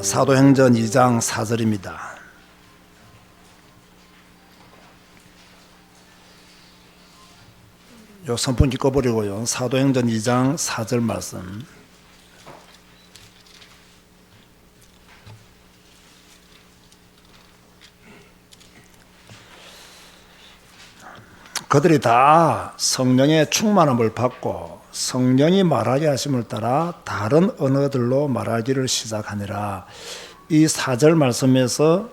사도행전 2장 4절입니다. 요 선풍기 꺼버리고요. 사도행전 2장 4절 말씀. 그들이 다 성령의 충만함을 받고 성령이 말하게 하심을 따라 다른 언어들로 말하기를 시작하니라. 이 4절 말씀에서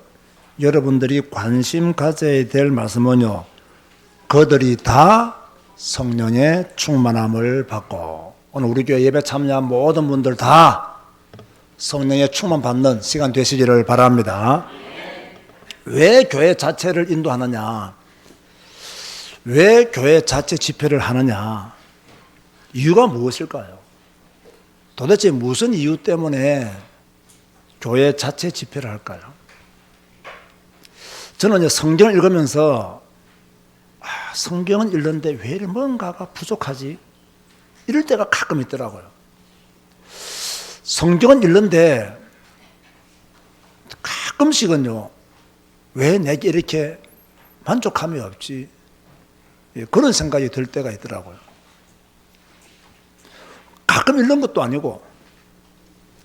여러분들이 관심 가져야 될 말씀은요, 그들이 다 성령의 충만함을 받고, 오늘 우리 교회 예배 참여한 모든 분들 다 성령의 충만 받는 시간 되시기를 바랍니다. 왜 교회 자체를 인도하느냐, 왜 교회 자체 집회를 하느냐, 이유가 무엇일까요? 도대체 무슨 이유 때문에 교회 자체 집회를 할까요? 저는 성경을 읽으면서 성경은 읽는데 왜 뭔가가 부족하지? 이럴 때가 가끔 있더라고요. 성경은 읽는데 가끔씩은요, 왜 내게 이렇게 만족함이 없지? 그런 생각이 들 때가 있더라고요. 가끔 읽는 것도 아니고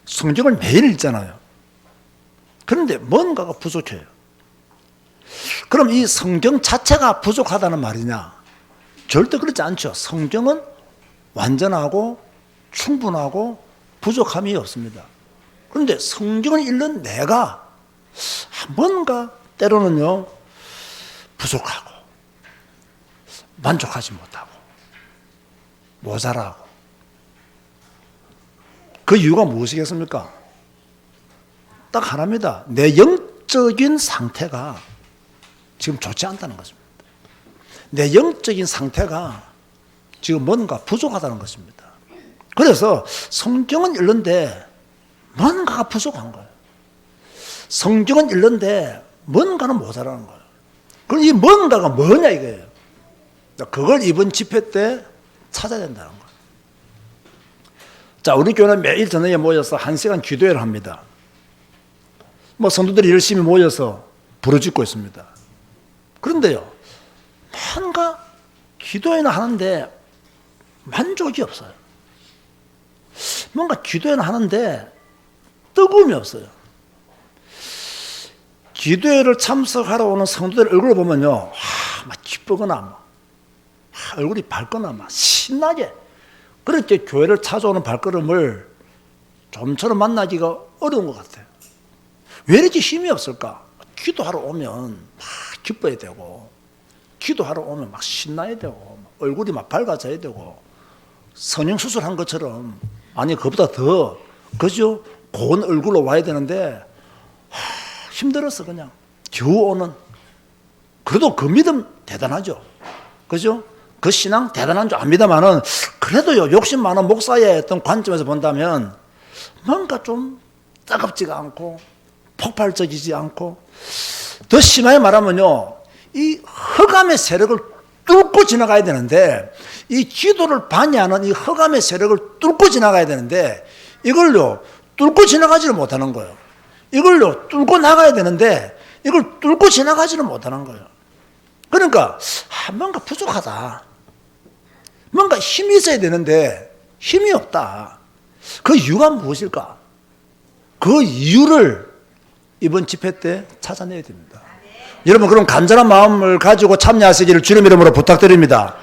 성경을 매일 읽잖아요. 그런데 뭔가가 부족해요. 그럼 이 성경 자체가 부족하다는 말이냐? 절대 그렇지 않죠. 성경은 완전하고 충분하고 부족함이 없습니다. 그런데 성경을 읽는 내가 뭔가 때로는요, 부족하고 만족하지 못하고 모자라고. 그 이유가 무엇이겠습니까? 딱 하나입니다. 내 영적인 상태가 지금 좋지 않다는 것입니다. 내 영적인 상태가 지금 뭔가 부족하다는 것입니다. 그래서 성경은 읽는데 뭔가가 부족한 거예요. 성경은 읽는데 뭔가는 모자라는 거예요. 그럼 이 뭔가가 뭐냐 이거예요. 그걸 이번 집회 때 찾아야 된다는 거예요. 자, 우리 교회는 매일 저녁에 모여서 1시간 기도회를 합니다. 성도들이 열심히 모여서 부르짖고 있습니다. 그런데요, 뭔가 기도회는 하는데 만족이 없어요. 뭔가 기도회는 하는데 뜨거움이 없어요. 기도회를 참석하러 오는 성도들 얼굴을 보면요, 막 기쁘거나 얼굴이 밝거나 막 신나게, 그렇게 교회를 찾아오는 발걸음을 좀처럼 만나기가 어려운 것 같아요. 왜 이렇게 힘이 없을까? 기도하러 오면 막 기뻐야 되고, 기도하러 오면 막 신나야 되고, 얼굴이 막 밝아져야 되고, 성형수술한 것처럼, 아니 그보다 더 그죠? 고운 얼굴로 와야 되는데 힘들었어. 그냥 겨우 오는. 그래도 그 믿음 대단하죠. 그죠? 그 신앙 대단한 줄 압니다만은, 그래도요, 욕심 많은 목사의 어떤 관점에서 본다면 뭔가 좀 따갑지가 않고 폭발적이지 않고, 더 심하게 말하면요, 이 흑암의 세력을 뚫고 지나가야 되는데, 이 기도를 반대하는 이 흑암의 세력을 뚫고 지나가야 되는데, 이걸요 뚫고 지나가지를 못하는 거예요. 이걸요 뚫고 나가야 되는데 이걸 뚫고 지나가지를 못하는 거예요. 그러니까 뭔가 부족하다, 뭔가 힘이 있어야 되는데 힘이 없다. 그 이유가 무엇일까? 그 이유를 이번 집회 때 찾아내야 됩니다. 여러분, 그럼 간절한 마음을 가지고 참여하시기를 주님 이름으로 부탁드립니다.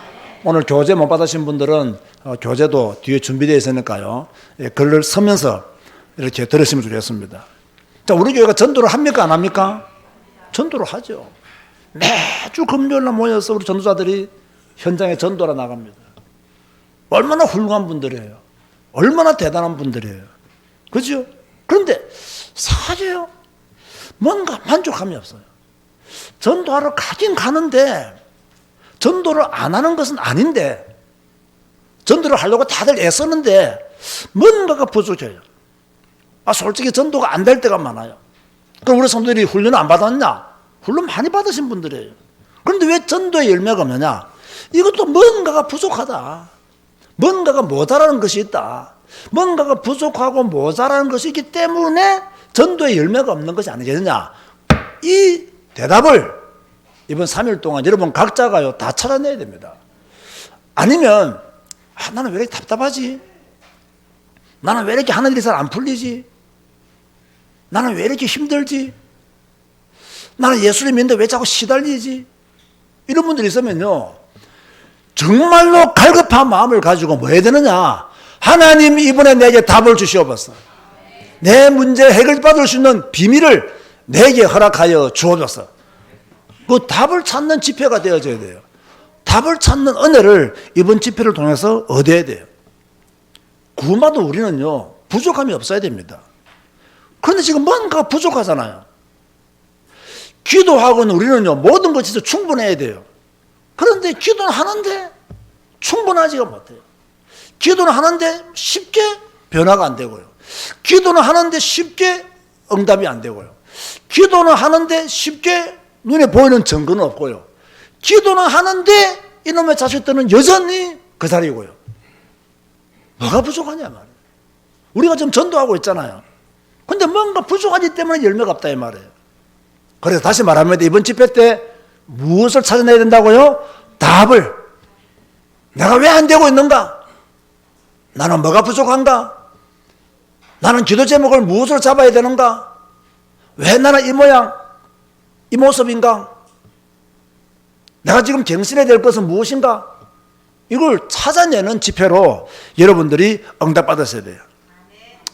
오늘 교재 못 받으신 분들은 교재도 뒤에 준비되어 있으니까요, 글을 서면서 이렇게 들으시면 좋겠습니다. 자, 우리 교회가 전도를 합니까 안 합니까? 전도를 하죠. 매주 금요일날 모여서 우리 전도자들이 현장에 전도하러 나갑니다. 얼마나 훌륭한 분들이에요. 얼마나 대단한 분들이에요. 그죠? 그런데 사실요, 뭔가 만족함이 없어요. 전도하러 가긴 가는데 전도를 안 하는 것은 아닌데, 전도를 하려고 다들 애쓰는데 뭔가가 부족해요. 솔직히 전도가 안 될 때가 많아요. 그럼 우리 성도들이 훈련을 안 받았냐? 훈련 많이 받으신 분들이에요. 그런데 왜 전도의 열매가 없느냐? 이것도 뭔가가 부족하다. 뭔가가 모자라는 것이 있다. 뭔가가 부족하고 모자라는 것이 있기 때문에 전도의 열매가 없는 것이 아니겠느냐. 이 대답을 이번 3일 동안 여러분 각자가요 다 찾아내야 됩니다. 아니면 나는 왜 이렇게 답답하지? 나는 왜 이렇게 하는 일이 잘 안 풀리지? 나는 왜 이렇게 힘들지? 나는 예수를 믿는데 왜 자꾸 시달리지? 이런 분들이 있으면요 정말로 갈급한 마음을 가지고 뭐 해야 되느냐. 하나님 이번에 내게 답을 주시옵소서. 내 문제 해결받을 수 있는 비밀을 내게 허락하여 주옵소서. 그 답을 찾는 집회가 되어져야 돼요. 답을 찾는 은혜를 이번 집회를 통해서 얻어야 돼요. 구마도 우리는요 부족함이 없어야 됩니다. 그런데 지금 뭔가 부족하잖아요. 기도하고는 우리는요 모든 것에서 충분해야 돼요. 그런데 기도는 하는데 충분하지가 못해요. 기도는 하는데 쉽게 변화가 안 되고요. 기도는 하는데 쉽게 응답이 안 되고요. 기도는 하는데 쉽게 눈에 보이는 증거는 없고요. 기도는 하는데 이놈의 자식들은 여전히 그 자리고요. 뭐가 부족하냐 말이에요. 우리가 지금 전도하고 있잖아요. 근데 뭔가 부족하기 때문에 열매가 없다 이 말이에요. 그래서 다시 말하면 이번 집회 때 무엇을 찾아내야 된다고요? 답을. 내가 왜 안 되고 있는가? 나는 뭐가 부족한가? 나는 기도 제목을 무엇으로 잡아야 되는가? 왜 나는 이 모양, 이 모습인가? 내가 지금 경신해야 될 것은 무엇인가? 이걸 찾아내는 집회로 여러분들이 응답받으셔야 돼요.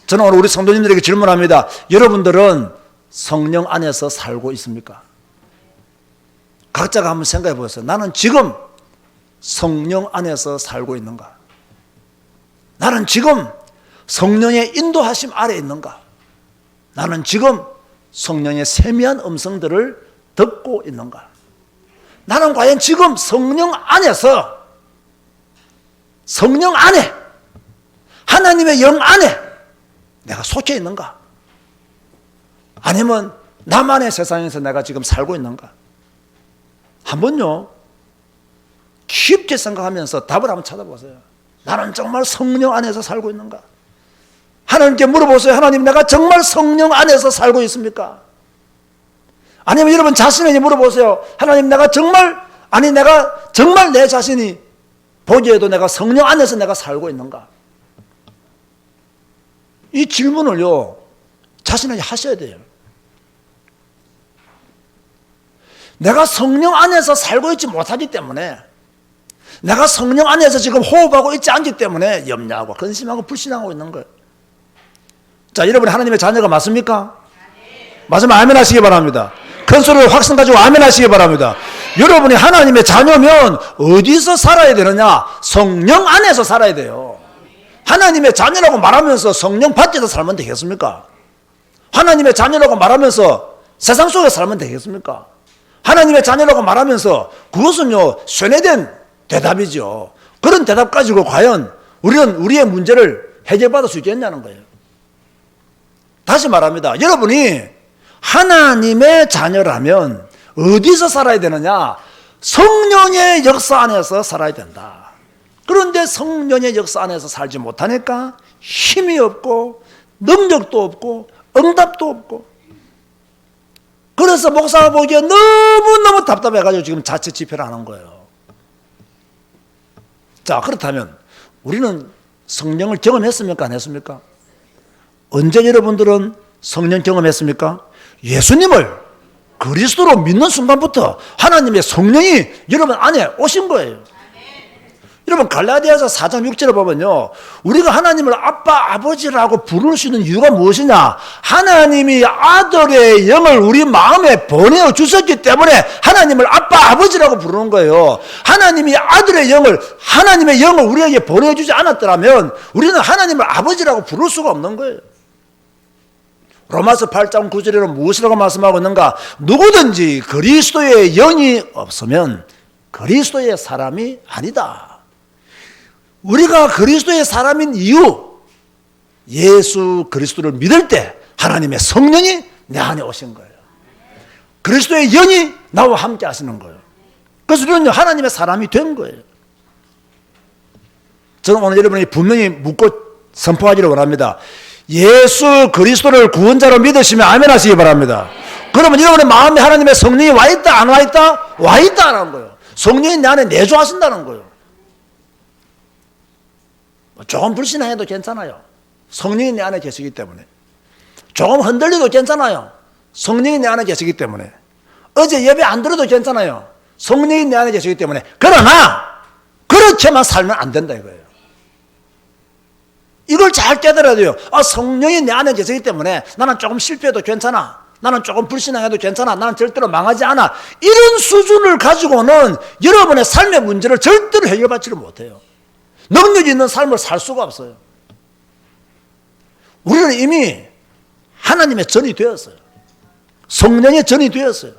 저는 오늘 우리 성도님들에게 질문합니다. 여러분들은 성령 안에서 살고 있습니까? 각자가 한번 생각해 보세요. 나는 지금 성령 안에서 살고 있는가? 나는 지금 성령의 인도하심 아래 있는가? 나는 지금 성령의 세미한 음성들을 듣고 있는가? 나는 과연 지금 성령 안에서, 성령 안에, 하나님의 영 안에 내가 속해 있는가? 아니면 나만의 세상에서 내가 지금 살고 있는가? 한번요 깊게 생각하면서 답을 한번 찾아보세요. 나는 정말 성령 안에서 살고 있는가? 하나님께 물어보세요. 하나님, 내가 정말 성령 안에서 살고 있습니까? 아니면 여러분 자신에게 물어보세요. 하나님, 내가 정말 내 자신이 보기에도 내가 성령 안에서 내가 살고 있는가? 이 질문을요 자신에게 하셔야 돼요. 내가 성령 안에서 살고 있지 못하기 때문에, 내가 성령 안에서 지금 호흡하고 있지 않기 때문에 염려하고 근심하고 불신하고 있는 거예요. 자, 여러분이 하나님의 자녀가 맞습니까? 맞으면 아멘 하시기 바랍니다. 큰 소리로 확신 가지고 아멘 하시기 바랍니다. 여러분이 하나님의 자녀면 어디서 살아야 되느냐? 성령 안에서 살아야 돼요. 하나님의 자녀라고 말하면서 성령 밖에서 살면 되겠습니까? 하나님의 자녀라고 말하면서 세상 속에 살면 되겠습니까? 하나님의 자녀라고 말하면서 그것은요 쇠뇌된 대답이죠. 그런 대답 가지고 과연 우리는 우리의 문제를 해결받을 수 있겠냐는 거예요. 다시 말합니다. 여러분이 하나님의 자녀라면 어디서 살아야 되느냐? 성령의 역사 안에서 살아야 된다. 그런데 성령의 역사 안에서 살지 못하니까 힘이 없고 능력도 없고 응답도 없고, 그래서 목사가 보기에 너무너무 답답해가지고 지금 자체 집회를 하는 거예요. 자, 그렇다면 우리는 성령을 경험했습니까? 안 했습니까? 언제 여러분들은 성령 경험했습니까? 예수님을 그리스도로 믿는 순간부터 하나님의 성령이 여러분 안에 오신 거예요. 여러분 갈라디아서 4장 6절을 보면요, 우리가 하나님을 아빠 아버지라고 부를 수 있는 이유가 무엇이냐? 하나님이 아들의 영을 우리 마음에 보내어 주셨기 때문에 하나님을 아빠 아버지라고 부르는 거예요. 하나님이 아들의 영을, 하나님의 영을 우리에게 보내주지 않았더라면 우리는 하나님을 아버지라고 부를 수가 없는 거예요. 로마서 8장 9절에는 무엇이라고 말씀하고 있는가? 누구든지 그리스도의 영이 없으면 그리스도의 사람이 아니다. 우리가 그리스도의 사람인 이유, 예수 그리스도를 믿을 때 하나님의 성령이 내 안에 오신 거예요. 그리스도의 영이 나와 함께 하시는 거예요. 그래서 우리는 하나님의 사람이 된 거예요. 저는 오늘 여러분이 분명히 묻고 선포하기를 원합니다. 예수 그리스도를 구원자로 믿으시면 아멘 하시기 바랍니다. 그러면 여러분의 마음에 하나님의 성령이 와 있다 안 와 있다? 와 있다라는 거예요. 성령이 내 안에 내주하신다는 거예요. 조금 불신해도 괜찮아요. 성령이 내 안에 계시기 때문에. 조금 흔들려도 괜찮아요. 성령이 내 안에 계시기 때문에. 어제 예배 안 들어도 괜찮아요. 성령이 내 안에 계시기 때문에. 그러나 그렇게만 살면 안 된다 이거예요. 이걸 잘 깨달아야 돼요. 성령이 내 안에 계시기 때문에 나는 조금 실패해도 괜찮아. 나는 조금 불신앙해도 괜찮아. 나는 절대로 망하지 않아. 이런 수준을 가지고는 여러분의 삶의 문제를 절대로 해결받지를 못해요. 능력 있는 삶을 살 수가 없어요. 우리는 이미 하나님의 전이 되었어요. 성령의 전이 되었어요.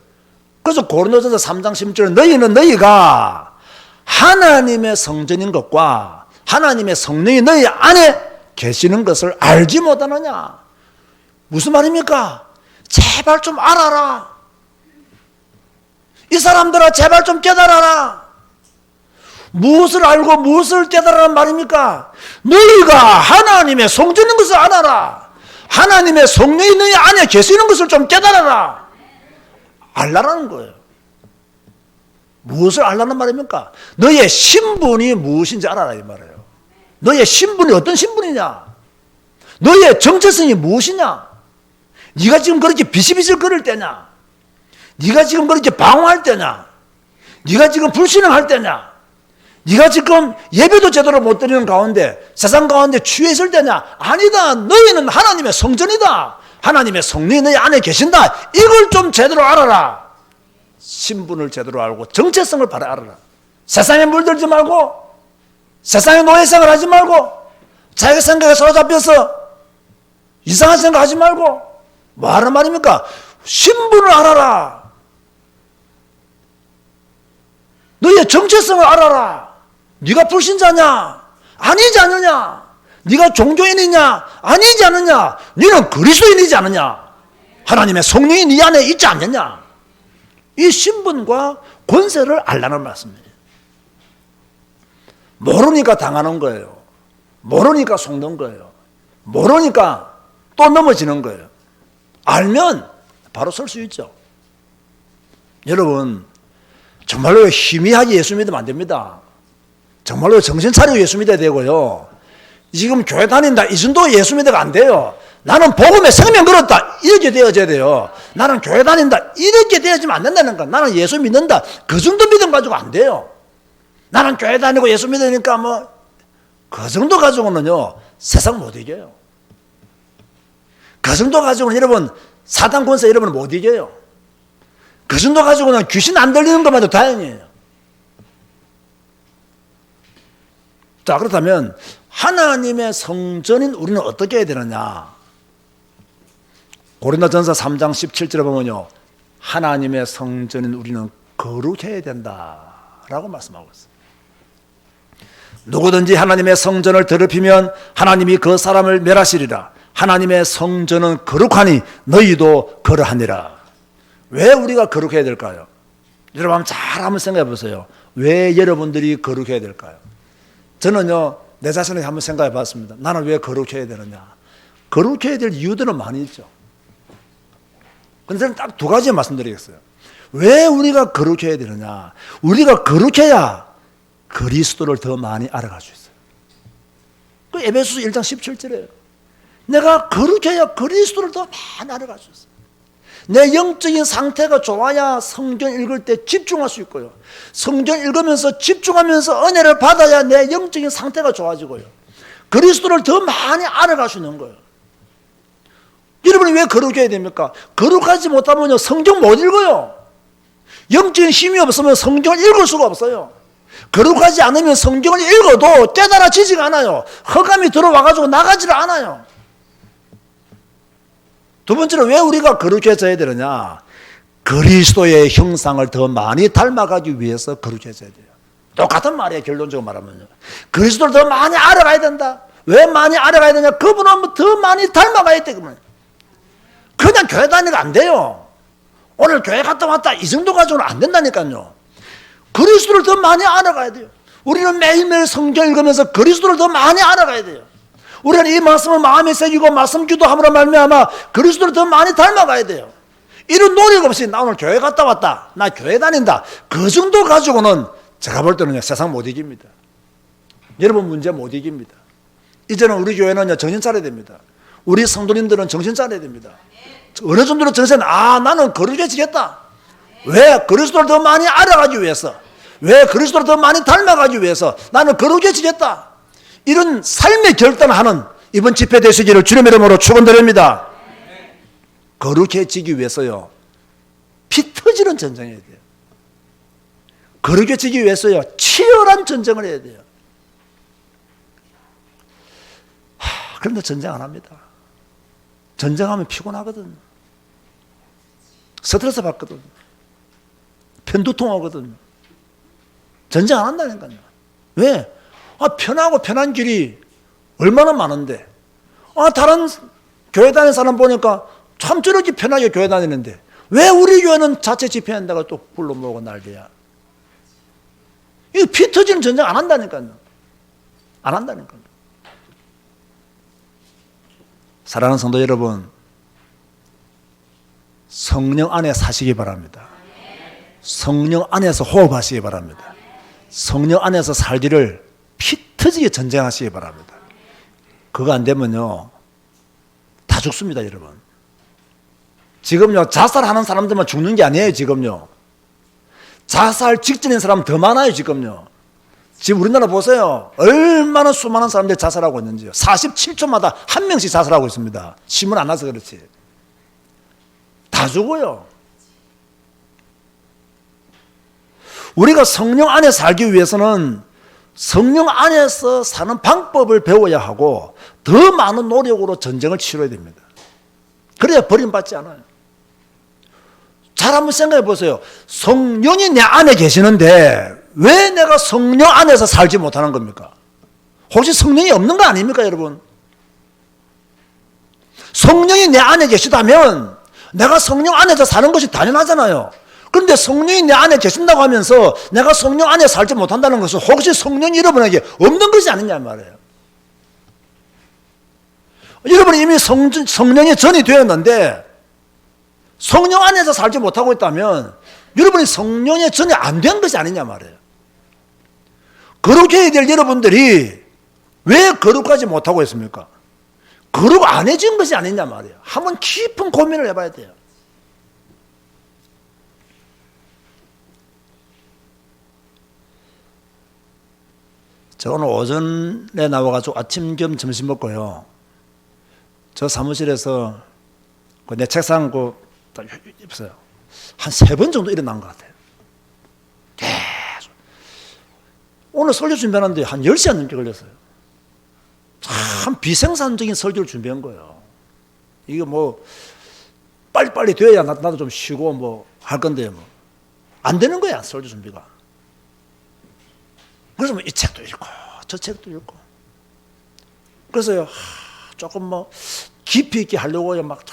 그래서 고린도전서 3장 16절에 너희는 너희가 하나님의 성전인 것과 하나님의 성령이 너희 안에 계시는 것을 알지 못하느냐. 무슨 말입니까? 제발 좀 알아라. 이 사람들아 제발 좀 깨달아라. 무엇을 알고 무엇을 깨달으란 말입니까? 너희가 하나님의 성전인 것을 알아라. 하나님의 성령이 너희 안에 계시는 것을 좀 깨달아라. 알라라는 거예요. 무엇을 알라는 말입니까? 너의 신분이 무엇인지 알아라 이 말이에요. 너의 신분이 어떤 신분이냐? 너의 정체성이 무엇이냐? 네가 지금 그렇게 비실비실 거릴 때냐? 네가 지금 그렇게 방황할 때냐? 네가 지금 불신앙할 때냐? 네가 지금 예배도 제대로 못 드리는 가운데 세상 가운데 취해 있을 때냐? 아니다. 너희는 하나님의 성전이다. 하나님의 성령이 너희 안에 계신다. 이걸 좀 제대로 알아라. 신분을 제대로 알고 정체성을 바로 알아라. 세상에 물들지 말고 세상에 노예생활 하지 말고 자기 생각에 사로잡혀서 이상한 생각 하지 말고 뭐 하는 말입니까? 신분을 알아라. 너의 정체성을 알아라. 네가 불신자냐? 아니지 않느냐? 네가 종교인이냐? 아니지 않느냐? 너는 그리스도인이지 않느냐? 하나님의 성령이 네 안에 있지 않느냐? 이 신분과 권세를 알라는 말씀이에요. 모르니까 당하는 거예요. 모르니까 속는 거예요. 모르니까 또 넘어지는 거예요. 알면 바로 설 수 있죠. 여러분 정말로 희미하게 예수 믿으면 안 됩니다. 정말로 정신 차리고 예수 믿어야 되고요. 지금 교회 다닌다 이 정도 예수 믿어가 안 돼요. 나는 복음에 생명 걸었다 이렇게 되어져야 돼요. 나는 교회 다닌다 이렇게 되어지면 안 된다는 거야. 나는 예수 믿는다 그 정도 믿음 가지고 안 돼요. 나는 교회 다니고 예수 믿으니까 뭐 그 정도 가지고는요 세상 못 이겨요. 그 정도 가지고는 여러분 사단 권세 여러분 못 이겨요. 그 정도 가지고는 귀신 안 들리는 것만 해도 다행이에요. 자, 그렇다면 하나님의 성전인 우리는 어떻게 해야 되느냐? 고린도전서 3장 17절에 보면요, 하나님의 성전인 우리는 거룩해야 된다라고 말씀하고 있어요. 누구든지 하나님의 성전을 더럽히면 하나님이 그 사람을 멸하시리라. 하나님의 성전은 거룩하니 너희도 그러하니라. 왜 우리가 거룩해야 될까요? 여러분 잘 한번 생각해 보세요. 왜 여러분들이 거룩해야 될까요? 저는요 내 자신을 한번 생각해 봤습니다. 나는 왜 거룩해야 되느냐? 거룩해야 될 이유들은 많이 있죠. 그런데 저는 딱 두 가지 말씀드리겠어요. 왜 우리가 거룩해야 되느냐? 우리가 거룩해야 그리스도를 더 많이 알아갈 수 있어요. 그 에베소서 1장 17절이에요. 내가 거룩해야 그리스도를 더 많이 알아갈 수 있어요. 내 영적인 상태가 좋아야 성경 읽을 때 집중할 수 있고요. 성경 읽으면서 집중하면서 은혜를 받아야 내 영적인 상태가 좋아지고요. 그리스도를 더 많이 알아갈 수 있는 거예요. 여러분이 왜 거룩해야 됩니까? 거룩하지 못하면 성경 못 읽어요. 영적인 힘이 없으면 성경을 읽을 수가 없어요. 거룩하지 않으면 성경을 읽어도 깨달아지지가 않아요. 흑암이 들어와가지고 나가지를 않아요. 두 번째로 왜 우리가 거룩해져야 되느냐? 그리스도의 형상을 더 많이 닮아가기 위해서 거룩해져야 돼요. 똑같은 말이에요. 결론적으로 말하면요. 그리스도를 더 많이 알아가야 된다. 왜 많이 알아가야 되냐? 그분은 더 많이 닮아가야 되거든요. 그냥 교회 다니면 안 돼요. 오늘 교회 갔다 왔다 이 정도 가지고는 안 된다니까요. 그리스도를 더 많이 알아가야 돼요. 우리는 매일매일 성경 읽으면서 그리스도를 더 많이 알아가야 돼요. 우리는 이 말씀을 마음에 새기고 말씀 기도함으로 말미암아 그리스도를 더 많이 닮아가야 돼요. 이런 노력 없이 나 오늘 교회 갔다 왔다, 나 교회 다닌다, 그 정도 가지고는 제가 볼 때는 세상 못 이깁니다. 여러분 문제 못 이깁니다. 이제는 우리 교회는 정신 차려야 됩니다. 우리 성도님들은 정신 차려야 됩니다. 어느 정도로 정신, 나는 거룩해지겠다. 왜? 그리스도를 더 많이 알아가기 위해서, 왜? 그리스도를 더 많이 닮아가기 위해서 나는 거룩해지겠다. 이런 삶의 결단하는 이번 집회 되시기를 주님의 이름으로 축원드립니다. 거룩해지기 위해서요, 피 터지는 전쟁을 해야 돼요. 거룩해지기 위해서요, 치열한 전쟁을 해야 돼요. 그런데 전쟁 안 합니다. 전쟁하면 피곤하거든. 스트레스 받거든. 편두통하거든. 전쟁 안 한다니까요. 왜? 편하고 편한 길이 얼마나 많은데. 다른 교회 다니는 사람 보니까 참 저렇게 편하게 교회 다니는데 왜 우리 교회는 자체 집회한다고 또 불러 모으고 난리야. 이거 피 터지는 전쟁 안 한다니까요. 안 한다니까요. 사랑하는 성도 여러분, 성령 안에 사시기 바랍니다. 성령 안에서 호흡하시기 바랍니다. 성령 안에서 살기를 피 터지게 전쟁하시기 바랍니다. 그거 안 되면요, 다 죽습니다, 여러분. 지금요, 자살하는 사람들만 죽는 게 아니에요, 지금요. 자살 직전인 사람 더 많아요, 지금요. 지금 우리나라 보세요. 얼마나 수많은 사람들이 자살하고 있는지요. 47초마다 한 명씩 자살하고 있습니다. 신문 안 나서 그렇지. 다 죽어요. 우리가 성령 안에 살기 위해서는 성령 안에서 사는 방법을 배워야 하고 더 많은 노력으로 전쟁을 치러야 됩니다. 그래야 버림받지 않아요. 잘 한번 생각해 보세요. 성령이 내 안에 계시는데 왜 내가 성령 안에서 살지 못하는 겁니까? 혹시 성령이 없는 거 아닙니까, 여러분? 성령이 내 안에 계시다면 내가 성령 안에서 사는 것이 당연하잖아요. 그런데 성령이 내 안에 계신다고 하면서 내가 성령 안에 살지 못한다는 것은 혹시 성령이 여러분에게 없는 것이 아니냐 말이에요. 여러분이 이미 성령이 전이 되었는데 성령 안에서 살지 못하고 있다면 여러분이 성령의 전이 안 된 것이 아니냐 말이에요. 거룩해야 될 여러분들이 왜 거룩하지 못하고 있습니까? 거룩 안 해진 것이 아니냐 말이에요. 한번 깊은 고민을 해봐야 돼요. 저 오늘 오전에 나와가지고 아침 겸 점심 먹고요, 저 사무실에서 내 책상 있어요. 한 3번 정도 일어난 것 같아요. 계속. 오늘 설교 준비하는데 한 10시간 넘게 걸렸어요. 참 비생산적인 설교를 준비한 거예요. 이게 뭐 빨리빨리 돼야 나도 좀 쉬고 뭐 할 건데 뭐 안 되는 거야, 설교 준비가. 그래서 뭐 이 책도 읽고 저 책도 읽고 그래서요, 조금 뭐 깊이 있게 하려고요, 막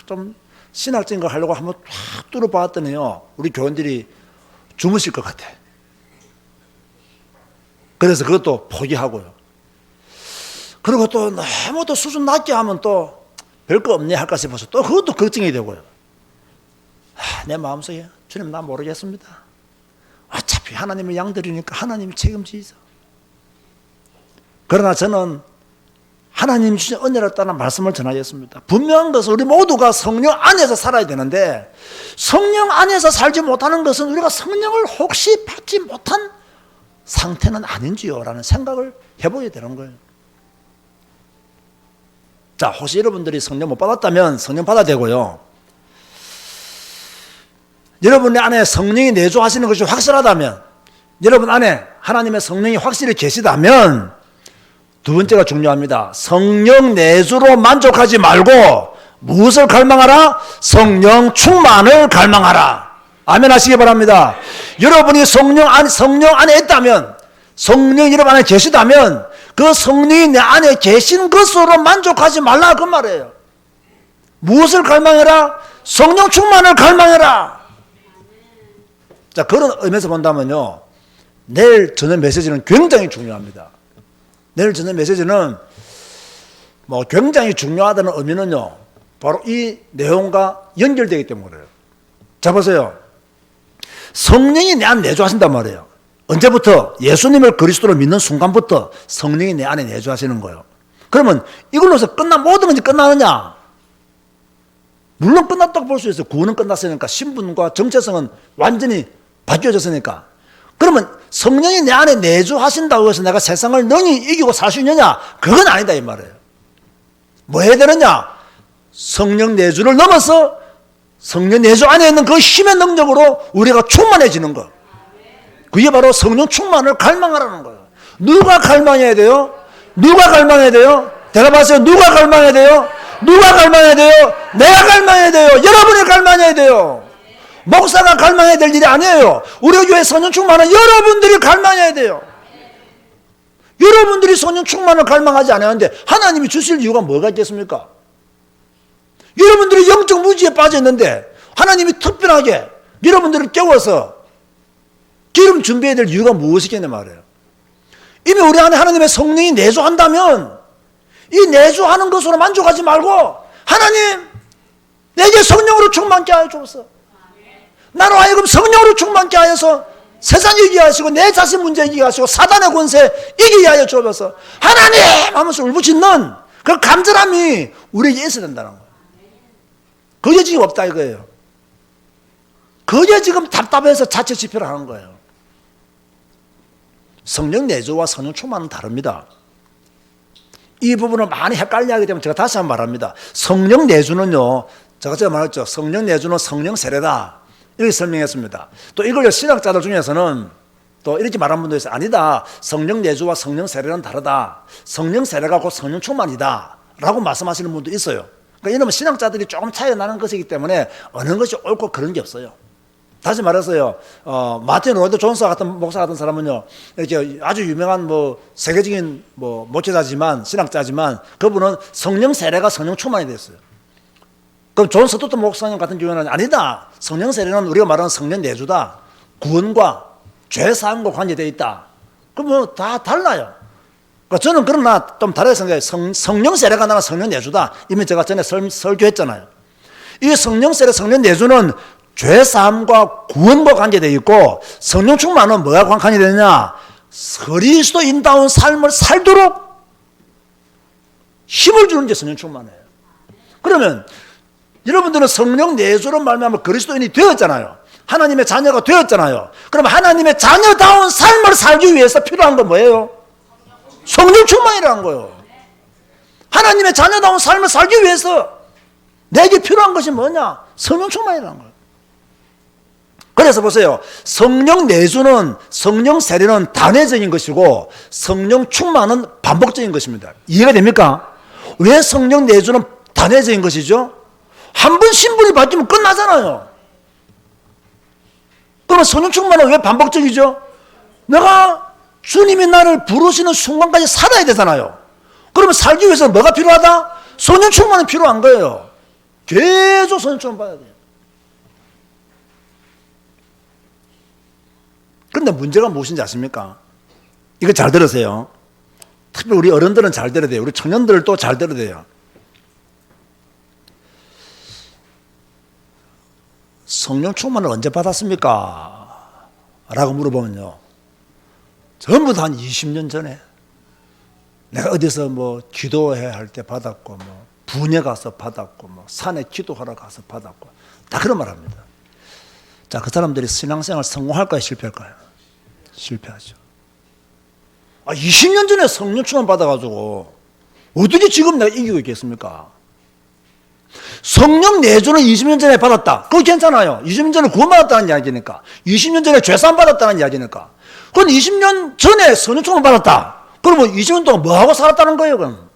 좀 신학적인 거 하려고 한번 쫙 뚫어봤더니요, 우리 교원들이 주무실 것 같아. 그래서 그것도 포기하고요. 그리고 또 너무 또 수준 낮게 하면 또 별거 없네 할까 싶어서 또 그것도 걱정이 되고요. 내 마음속에 주님, 나 모르겠습니다. 어차피 하나님의 양들이니까 하나님이 책임지죠. 그러나 저는 하나님 주신 은혜를 따라 말씀을 전하겠습니다. 분명한 것은 우리 모두가 성령 안에서 살아야 되는데 성령 안에서 살지 못하는 것은 우리가 성령을 혹시 받지 못한 상태는 아닌지요? 라는 생각을 해보게 되는 거예요. 자, 혹시 여러분들이 성령 못 받았다면 성령 받아야 되고요. 여러분의 안에 성령이 내주하시는 것이 확실하다면, 여러분 안에 하나님의 성령이 확실히 계시다면 두 번째가 중요합니다. 성령 내주로 만족하지 말고 무엇을 갈망하라? 성령 충만을 갈망하라. 아멘 하시기 바랍니다. 여러분이 성령 안에 있다면, 성령이 여러분 안에 계시다면 그 성령이 내 안에 계신 것으로 만족하지 말라, 그 말이에요. 무엇을 갈망해라? 성령 충만을 갈망해라. 자, 그런 의미에서 본다면요, 내일 저녁 메시지는 굉장히 중요합니다. 내일 저녁 메시지는 뭐 굉장히 중요하다는 의미는요, 바로 이 내용과 연결되기 때문에 그래요. 자, 보세요. 성령이 내 안에 내주하신단 말이에요. 언제부터? 예수님을 그리스도로 믿는 순간부터 성령이 내 안에 내주하시는 거예요. 그러면 이걸로서 모든 것이 끝나느냐? 물론 끝났다고 볼 수 있어요. 구원은 끝났으니까, 신분과 정체성은 완전히 바뀌어졌으니까. 그러면 성령이 내 안에 내주하신다고 해서 내가 세상을 능히 이기고 살 수 있느냐? 그건 아니다 이 말이에요. 뭐 해야 되느냐? 성령 내주를 넘어서 성령 내주 안에 있는 그 힘의 능력으로 우리가 충만해지는 것. 그게 바로 성령 충만을 갈망하라는 거예요. 누가 갈망해야 돼요? 누가 갈망해야 돼요? 대답하세요. 누가 갈망해야 돼요? 누가 갈망해야 돼요? 내가 갈망해야 돼요. 여러분이 갈망해야 돼요. 목사가 갈망해야 될 일이 아니에요. 우리 교회 성령 충만은 여러분들이 갈망해야 돼요. 여러분들이 성령 충만을 갈망하지 않았는데 하나님이 주실 이유가 뭐가 있겠습니까? 여러분들이 영적 무지에 빠져 있는데 하나님이 특별하게 여러분들을 깨워서 기름 준비해야 될 이유가 무엇이겠냐 말이에요. 이미 우리 안에 하나님의 성령이 내주한다면 이 내주하는 것으로 만족하지 말고 하나님 내게 성령으로 충만케 하여 주옵소서. 나로 하여금 성령으로 충만케 하여서 세상 이기게 하시고 내 자신 문제 이기게 하시고 사단의 권세 이기게 하여 주옵소서. 하나님 하면서 울부짖는 그 간절함이 우리에게 있어야 된다는 거예요. 그게 지금 없다 이거예요. 그게 지금 답답해서 자체 집회를 하는 거예요. 성령 내주와 성령 충만은 다릅니다. 이 부분을 많이 헷갈려하기 때문에 제가 다시 한번 말합니다. 성령 내주는요, 제가 말했죠. 성령 내주는 성령 세례다. 이렇게 설명했습니다. 또 이걸 신학자들 중에서는 또 이렇게 말한 분도 있어요. 아니다. 성령 내주와 성령 세례는 다르다. 성령 세례가 곧 성령 충만이다. 라고 말씀하시는 분도 있어요. 그러니까 이러면 신학자들이 조금 차이가 나는 것이기 때문에 어느 것이 옳고 그런 게 없어요. 다시 말해서요, 마틴 로이드 존스 같은 목사 같은 사람은요, 이렇게 아주 유명한 세계적인 목회자지만, 신학자지만, 그분은 성령 세례가 성령 충만이 됐어요. 그럼 존 스토트 목사님 같은 경우는 아니다. 성령 세례는 우리가 말하는 성령 내주다. 구원과 죄 사함과 관계되어 있다. 그럼 다 달라요. 그러니까 저는 그러나 좀 다르게 생각해요. 성령 세례가 나는 성령 내주다. 이미 제가 전에 설교했잖아요. 이 성령 세례, 성령 내주는 죄 사함과 구원과 관계되어 있고, 성령 충만은 뭐가 관계되느냐? 그리스도인다운 삶을 살도록 힘을 주는 게 성령 충만이에요. 그러면 여러분들은 성령 내주로 말미암아 그리스도인이 되었잖아요. 하나님의 자녀가 되었잖아요. 그럼 하나님의 자녀다운 삶을 살기 위해서 필요한 건 뭐예요? 성령 충만이라는 거예요. 하나님의 자녀다운 삶을 살기 위해서 내게 필요한 것이 뭐냐? 성령 충만이라는 거예요. 그래서 보세요. 성령 내주는, 성령 세례는 단회적인 것이고 성령 충만은 반복적인 것입니다. 이해가 됩니까? 왜 성령 내주는 단회적인 것이죠? 한 번 신분이 바뀌면 끝나잖아요. 그러면 성령 충만은 왜 반복적이죠? 내가 주님이 나를 부르시는 순간까지 살아야 되잖아요. 그러면 살기 위해서는 뭐가 필요하다? 성령 충만이 필요한 거예요. 계속 성령 충만 받아야 돼요. 그런데 문제가 무엇인지 아십니까? 이거 잘 들으세요. 특히 우리 어른들은 잘 들어야 돼요. 우리 청년들도 잘 들어야 돼요. 성령 충만을 언제 받았습니까? 라고 물어보면요, 전부 다 한 20년 전에 내가 어디서 기도해야 할 때 받았고, 분에 가서 받았고, 산에 기도하러 가서 받았고, 다 그런 말 합니다. 자, 그 사람들이 신앙생활 성공할까요? 실패할까요? 실패하죠. 20년 전에 성령 충만 받아가지고 어떻게 지금 내가 이기고 있겠습니까? 성령 내주는 20년 전에 받았다. 그거 괜찮아요. 20년 전에 구원받았다는 이야기니까. 20년 전에 죄사함 받았다는 이야기니까. 그건 20년 전에 성령 충만 받았다. 그러면 20년 동안 뭐하고 살았다는 거예요, 그럼?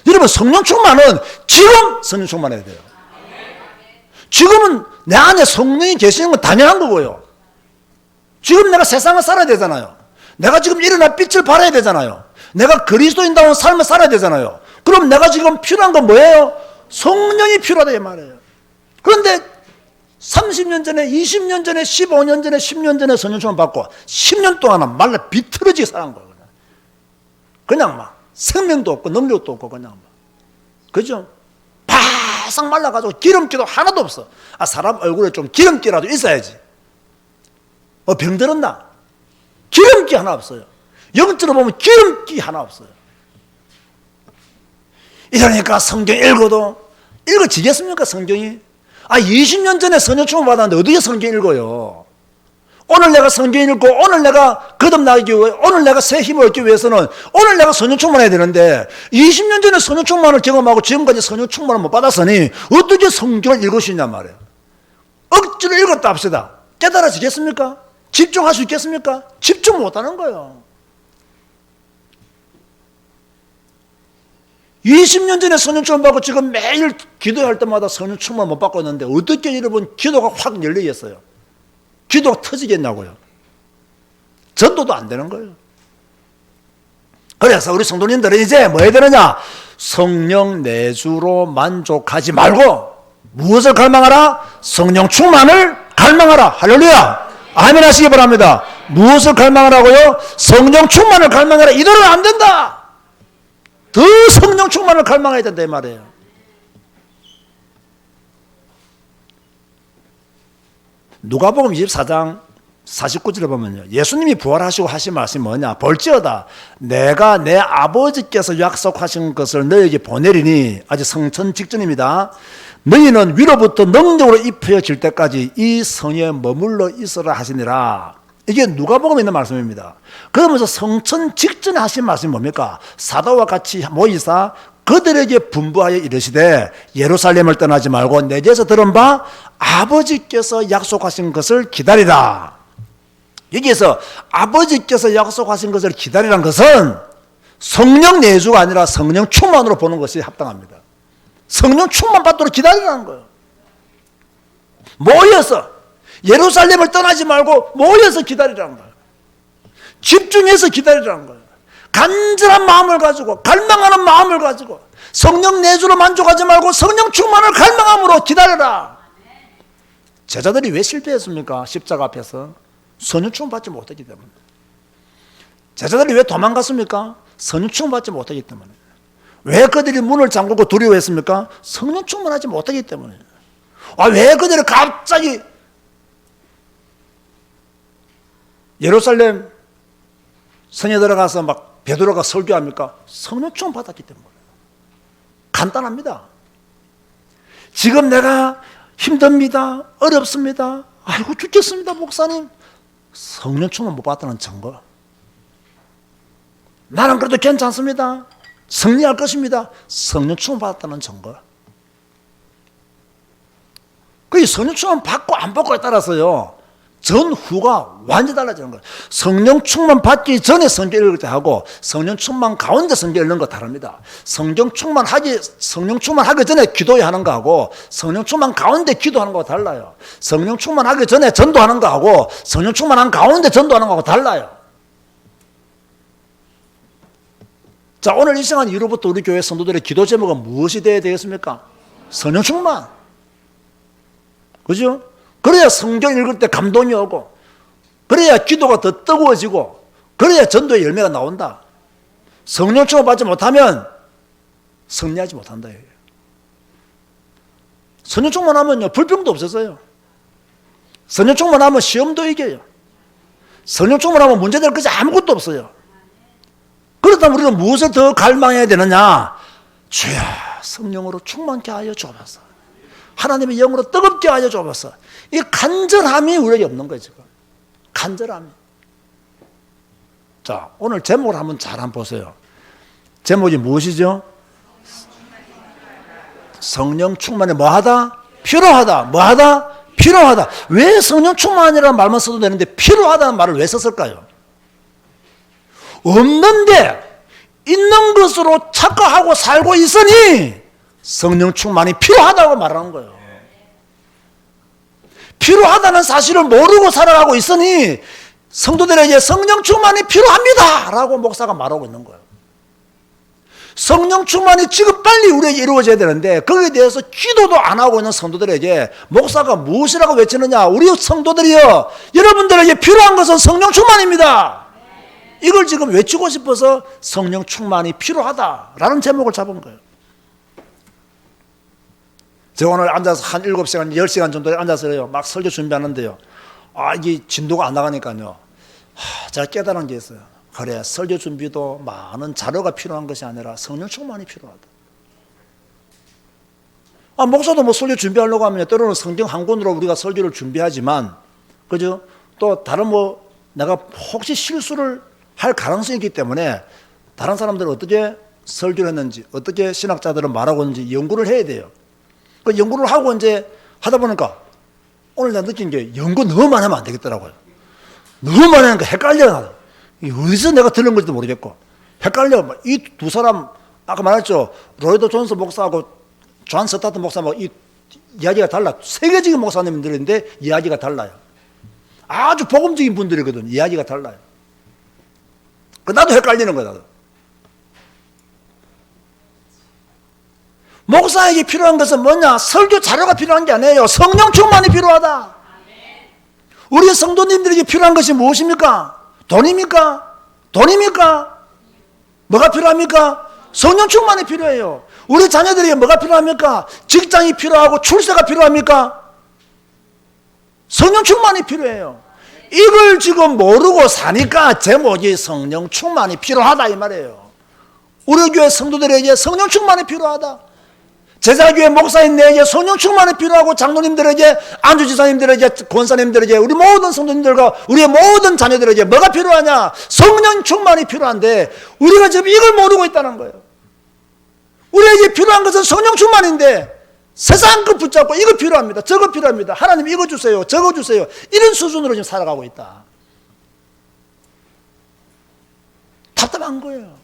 여러분, 성령 충만은 지금 성령 충만해야 돼요. 지금은 내 안에 성령이 계시는 건 당연한 거고요. 지금 내가 세상을 살아야 되잖아요. 내가 지금 일어나 빛을 발해야 되잖아요. 내가 그리스도인다운 삶을 살아야 되잖아요. 그럼 내가 지금 필요한 건 뭐예요? 성령이 필요하다 이 말이에요. 그런데 30년 전에, 20년 전에, 15년 전에, 10년 전에 성령 충만 받고 10년 동안은 말라 비틀어지게 살은 거예요. 그냥 막 생명도 없고 능력도 없고 그냥 그죠? 바싹 말라가지고 기름기도 하나도 없어. 사람 얼굴에 좀 기름기라도 있어야지. 병들었나? 기름기 하나 없어요. 영적으로 보면 기름기 하나 없어요. 이러니까 성경 읽어지겠습니까 성경이? 20년 전에 선녀충을 받았는데 어떻게 성경 읽어요? 오늘 내가 성경 읽고 오늘 내가 거듭나기 위해 오늘 내가 새 힘을 얻기 위해서는 오늘 내가 선녀충만 해야 되는데 20년 전에 선녀충만을 경험하고 지금까지 선녀충만을 못 받았으니 어떻게 성경을 읽을 수 있냔 말이에요. 억지로 읽었다 합시다. 깨달아지겠습니까? 집중할 수 있겠습니까? 집중 못하는 거예요. 20년 전에 선녀충을 받고 지금 매일 기도할 때마다 선녀충만 못 받고 있는데 어떻게 여러분 기도가 확 열리겠어요? 기도가 터지겠냐고요. 전도도 안 되는 거예요. 그래서 우리 성도님들은 이제 뭐 해야 되느냐? 성령 내주로 만족하지 말고 무엇을 갈망하라? 성령 충만을 갈망하라. 할렐루야. 아멘 하시기 바랍니다. 무엇을 갈망하라고요? 성령 충만을 갈망하라. 이대로는 안 된다. 더 성령 충만을 갈망해야 된다 이 말이에요. 누가복음 24장 49절에 보면요. 예수님이 부활하시고 하신 말씀이 뭐냐? 볼지어다 내가 내 아버지께서 약속하신 것을 너에게 보내리니 아직 성천 직전입니다. 너희는 위로부터 능력으로 입혀질 때까지 이 성에 머물러 있으라 하시니라. 이게 누가복음에 있는 말씀입니다. 그러면서 성천 직전에 하신 말씀이 뭡니까? 사도와 같이 모이사 그들에게 분부하여 이르시되 예루살렘을 떠나지 말고 내게서 들은 바 아버지께서 약속하신 것을 기다리라. 여기에서 아버지께서 약속하신 것을 기다리라는 것은 성령 내주가 아니라 성령 충만으로 보는 것이 합당합니다. 성령 충만 받도록 기다리라는 거예요. 모여서 예루살렘을 떠나지 말고 모여서 기다리라는 거예요. 집중해서 기다리라는 거예요. 간절한 마음을 가지고 갈망하는 마음을 가지고 성령 내주로 만족하지 말고 성령 충만을 갈망함으로 기다려라. 제자들이 왜 실패했습니까? 십자가 앞에서 성령 충만 받지 못했기 때문에. 제자들이 왜 도망갔습니까? 성령 충만 받지 못했기 때문에. 왜 그들이 문을 잠그고 두려워했습니까? 성령 충만하지 못하기 때문에. 왜 그들이 갑자기 예루살렘 성에 들어가서 막 베드로가 설교합니까? 성령 충만 받았기 때문에. 간단합니다. 지금 내가 힘듭니다. 어렵습니다. 아이고 죽겠습니다 목사님. 성령 충만 못 받았다는 증거. 나는 그래도 괜찮습니다. 승리할 것입니다. 성령 충만 받았다는 증거. 그 성령 충만 받고 안 받고에 따라서요 전후가 완전히 달라지는 거예요. 성령 충만 받기 전에 성경 읽을 때 하고 성령 충만 가운데 성경 읽는 거 다릅니다. 성령 충만하기 전에 기도해야 하는 거하고 성령 충만 가운데 기도하는 거하고 달라요. 성령 충만하기 전에 전도하는 거하고 성령 충만한 가운데 전도하는 거하고 달라요. 자, 오늘 이 시간 이후로부터 우리 교회 성도들의 기도 제목은 무엇이 되어야 되겠습니까? 성령 충만. 그죠? 그래야 성경 읽을 때 감동이 오고 그래야 기도가 더 뜨거워지고 그래야 전도의 열매가 나온다. 성령 충만 받지 못하면 승리하지 못한다. 성령 충만하면요 불평도 없어져요. 성령 충만하면 시험도 이겨요. 성령 충만하면 문제될 것이 아무것도 없어요. 그렇다면 우리는 무엇을 더 갈망해야 되느냐? 주여 성령으로 충만케 하여 주옵소서. 하나님의 영으로 뜨겁게 하여 주옵소서. 이 간절함이 우리에게 없는 거예요 지금. 간절함이. 자, 오늘 제목을 한번 잘 한번 보세요. 제목이 무엇이죠? 성령 충만에 뭐하다? 필요하다. 뭐하다? 필요하다. 왜 성령 충만이라는 말만 써도 되는데 필요하다는 말을 왜 썼을까요? 없는데 있는 것으로 착각하고 살고 있으니 성령 충만이 필요하다고 말하는 거예요. 필요하다는 사실을 모르고 살아가고 있으니 성도들에게 성령 충만이 필요합니다 라고 목사가 말하고 있는 거예요. 성령 충만이 지금 빨리 우리에게 이루어져야 되는데 거기에 대해서 기도도 안 하고 있는 성도들에게 목사가 무엇이라고 외치느냐? 우리 성도들이요 여러분들에게 필요한 것은 성령 충만입니다. 이걸 지금 외치고 싶어서 성령 충만이 필요하다라는 제목을 잡은 거예요. 제가 오늘 앉아서 한 7시간, 10시간 정도 앉아서요, 막 설교 준비하는데요. 이게 진도가 안 나가니까요. 제가 깨달은 게 있어요. 그래, 설교 준비도 많은 자료가 필요한 것이 아니라 성령 충만이 필요하다. 목사도 뭐 설교 준비하려고 하면 때로는 성경 한 권으로 우리가 설교를 준비하지만, 그죠? 또 다른 내가 혹시 실수를 할 가능성이 있기 때문에 다른 사람들은 어떻게 설교를 했는지, 어떻게 신학자들은 말하고 있는지 연구를 해야 돼요. 그 연구를 하고 이제 하다 보니까 오늘 내가 느낀 게 연구 너무 많이 하면 안 되겠더라고요. 너무 많이 하니까 헷갈려. 어디서 내가 들은 건지도 모르겠고 헷갈려. 이 두 사람 아까 말했죠. 로이드 존스 목사하고 존 스타트 목사하고 이 이야기가 달라. 세계적인 목사님들인데 이야기가 달라요. 아주 복음적인 분들이거든. 이야기가 달라요. 나도 헷갈리는 거야. 나도. 목사에게 필요한 것은 뭐냐? 설교 자료가 필요한 게 아니에요. 성령 충만이 필요하다. 우리 성도님들에게 필요한 것이 무엇입니까? 돈입니까? 돈입니까? 뭐가 필요합니까? 성령 충만이 필요해요. 우리 자녀들에게 뭐가 필요합니까? 직장이 필요하고 출세가 필요합니까? 성령 충만이 필요해요. 이걸 지금 모르고 사니까 제목이 성령 충만이 필요하다 이 말이에요. 우리 교회 성도들에게 성령 충만이 필요하다. 제자교회 목사인 내에게 성령 충만이 필요하고, 장로님들에게, 안주지사님들에게, 권사님들에게, 우리 모든 성도님들과 우리의 모든 자녀들에게 뭐가 필요하냐? 성령 충만이 필요한데 우리가 지금 이걸 모르고 있다는 거예요. 우리에게 필요한 것은 성령 충만인데 세상 것 붙잡고 이거 필요합니다, 저거 필요합니다, 하나님 이거 주세요, 저거 주세요, 이런 수준으로 지금 살아가고 있다. 답답한 거예요.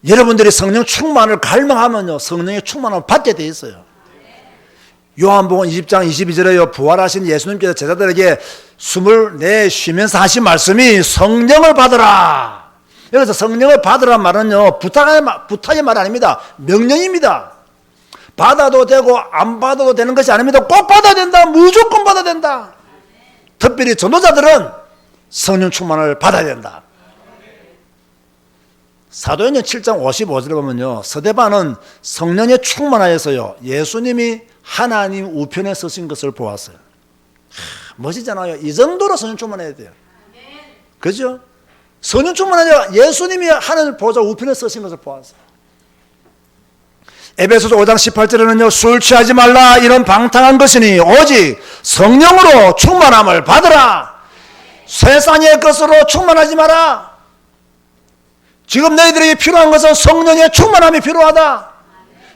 여러분들이 성령 충만을 갈망하면요, 성령의 충만을 받게 돼 있어요. 요한복음 20장 22절에요, 부활하신 예수님께서 제자들에게 24 쉬면서 하신 말씀이 성령을 받으라. 여기서 성령을 받으라는 말은요, 부탁의 말 아닙니다. 명령입니다. 받아도 되고 안 받아도 되는 것이 아닙니다. 꼭 받아야 된다. 무조건 받아야 된다. 특별히 전도자들은 성령 충만을 받아야 된다. 사도행전 7장 55절에 보면요, 스데반은 성령에 충만하여서요, 예수님이 하나님 우편에 서신 것을 보았어요. 멋있잖아요. 이 정도로 성령 충만해야 돼요. 그죠? 성령 충만하여 예수님이 하나님 보좌 우편에 서신 것을 보았어요. 에베소서 5장 18절에는요, 술 취하지 말라, 이런 방탕한 것이니 오직 성령으로 충만함을 받으라. 세상의 것으로 충만하지 마라. 지금 너희들에게 필요한 것은 성령의 충만함이 필요하다.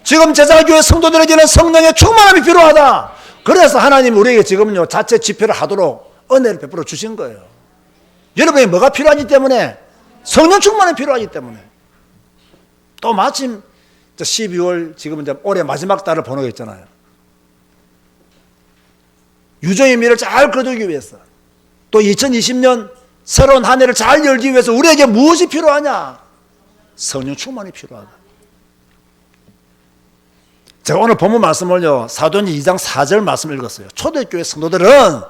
지금 제자교회 성도들에게는 성령의 충만함이 필요하다. 그래서 하나님 우리에게 지금요, 자체 집회를 하도록 은혜를 베풀어 주신 거예요. 여러분이 뭐가 필요하기 때문에? 성령 충만이 필요하기 때문에. 또 마침 12월 지금 이제 올해 마지막 달을 보내고 있잖아요. 유종의 미를 잘 거두기 위해서, 또 2020년 새로운 한 해를 잘 열기 위해서 우리에게 무엇이 필요하냐? 성령 충만이 필요하다. 제가 오늘 본문 말씀을요, 사도행전 2장 4절 말씀을 읽었어요. 초대교회 성도들은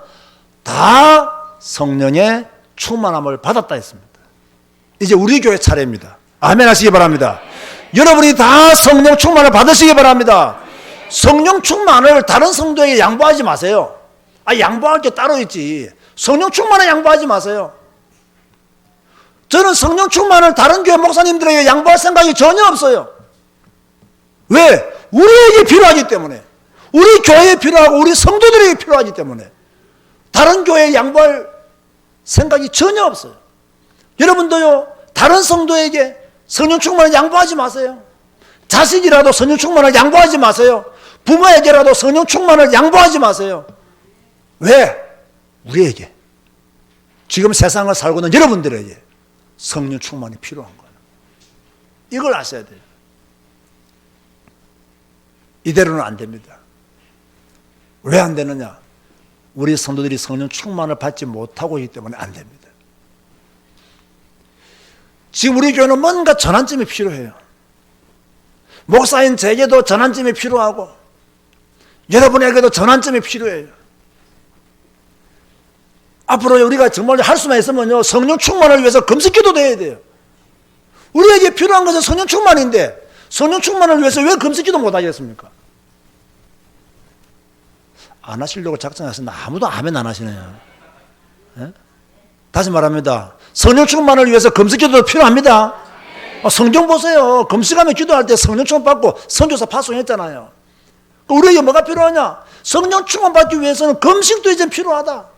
다 성령의 충만함을 받았다 했습니다. 이제 우리 교회 차례입니다. 아멘 하시기 바랍니다. 여러분이 다 성령 충만을 받으시기 바랍니다. 성령 충만을 다른 성도에게 양보하지 마세요. 양보할 게 따로 있지. 성령 충만을 양보하지 마세요. 저는 성령 충만을 다른 교회 목사님들에게 양보할 생각이 전혀 없어요. 왜? 우리에게 필요하기 때문에. 우리 교회에 필요하고 우리 성도들에게 필요하기 때문에 다른 교회에 양보할 생각이 전혀 없어요. 여러분도요, 다른 성도에게 성령 충만을 양보하지 마세요. 자식이라도 성령 충만을 양보하지 마세요. 부모에게라도 성령 충만을 양보하지 마세요. 왜? 우리에게, 지금 세상을 살고 있는 여러분들에게 성령 충만이 필요한 거예요. 이걸 아셔야 돼요. 이대로는 안 됩니다. 왜 안 되느냐? 우리 성도들이 성령 충만을 받지 못하고 있기 때문에 안 됩니다. 지금 우리 교회는 뭔가 전환점이 필요해요. 목사인 제게도 전환점이 필요하고 여러분에게도 전환점이 필요해요. 앞으로 우리가 정말 할 수만 있으면요, 성령 충만을 위해서 금식기도 해야 돼요. 우리에게 필요한 것은 성령 충만인데 성령 충만을 위해서 왜 금식기도 못 하겠습니까? 안 하시려고 작정하시는데 아무도 아멘 안 하시네요. 예? 다시 말합니다. 성령 충만을 위해서 금식기도 필요합니다. 성경 보세요. 금식하며 기도할 때 성령 충만 받고 선교사 파송했잖아요. 우리에게 뭐가 필요하냐? 성령 충만 받기 위해서는 금식도 이제 필요하다.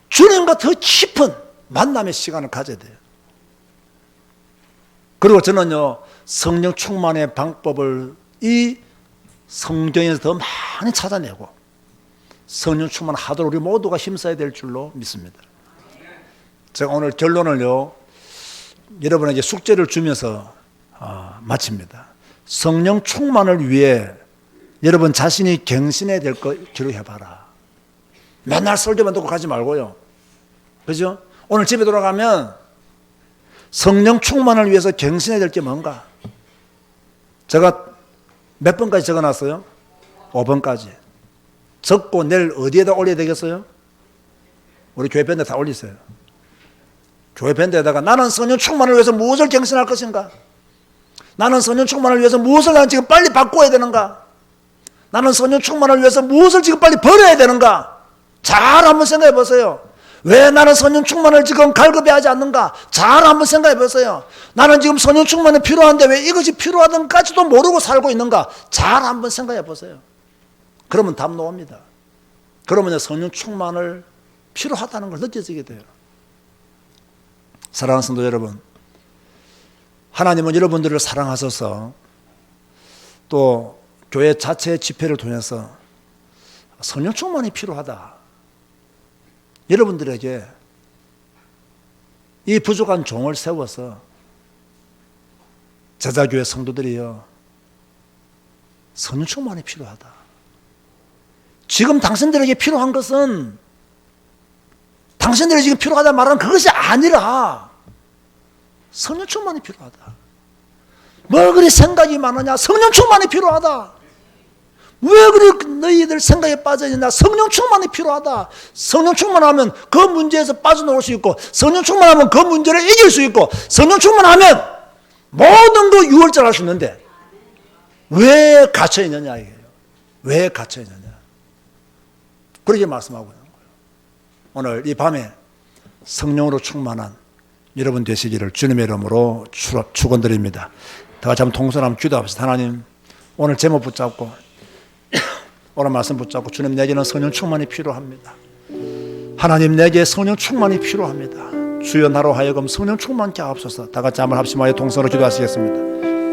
주님과 더 깊은 만남의 시간을 가져야 돼요. 그리고 저는요, 성령 충만의 방법을 이 성경에서 더 많이 찾아내고 성령 충만하도록 우리 모두가 힘써야 될 줄로 믿습니다. 제가 오늘 결론을요, 여러분에게 숙제를 주면서 마칩니다. 성령 충만을 위해 여러분 자신이 갱신해야 될 거 기록해봐라. 맨날 설교만 듣고 가지 말고요. 그죠? 오늘 집에 돌아가면 성령 충만을 위해서 갱신해야 될 게 뭔가? 제가 몇 번까지 적어놨어요? 5번까지. 적고 내일 어디에다 올려야 되겠어요? 우리 교회 밴드에 다 올리세요. 교회 밴드에다가 나는 성령 충만을 위해서 무엇을 갱신할 것인가? 나는 성령 충만을 위해서 무엇을 난 지금 빨리 바꿔야 되는가? 나는 성령 충만을 위해서 무엇을 지금 빨리 버려야 되는가? 잘 한번 생각해 보세요. 왜 나는 성령 충만을 지금 갈급해하지 않는가? 잘 한번 생각해 보세요. 나는 지금 성령 충만이 필요한데 왜 이것이 필요하던까지도 모르고 살고 있는가? 잘 한번 생각해 보세요. 그러면 답 나옵니다. 그러면 성령 충만을 필요하다는 걸 느껴지게 돼요. 사랑하는 성도 여러분, 하나님은 여러분들을 사랑하셔서 또 교회 자체 집회를 통해서 성령 충만이 필요하다. 여러분들에게 이 부족한 종을 세워서 제자교회 성도들이요, 성령 충만이 필요하다. 지금 당신들에게 필요한 것은 당신들이 지금 필요하다 말하는 그것이 아니라 성령 충만이 필요하다. 뭘 그리 생각이 많으냐? 성령 충만이 필요하다. 왜 그리 너희들 생각에 빠져있냐? 성령 충만이 필요하다. 성령 충만하면 그 문제에서 빠져나올 수 있고, 성령 충만하면 그 문제를 이길 수 있고, 성령 충만하면 모든 거 유월절할 수 있는데 왜 갇혀있느냐 이게요. 왜 갇혀있느냐. 그렇게 말씀하고 있는 거예요. 오늘 이 밤에 성령으로 충만한 여러분 되시기를 주님의 이름으로 축원드립니다. 다 같이 한번 동서남 기도합시다. 하나님, 오늘 제목 붙잡고 오늘 말씀 붙잡고, 주님, 내게는 성령 충만이 필요합니다. 하나님, 내게 성령 충만이 필요합니다. 주여, 나로 하여금 성령 충만케 하옵소서. 다 같이 한번 합심하여 동서로 기도하시겠습니다.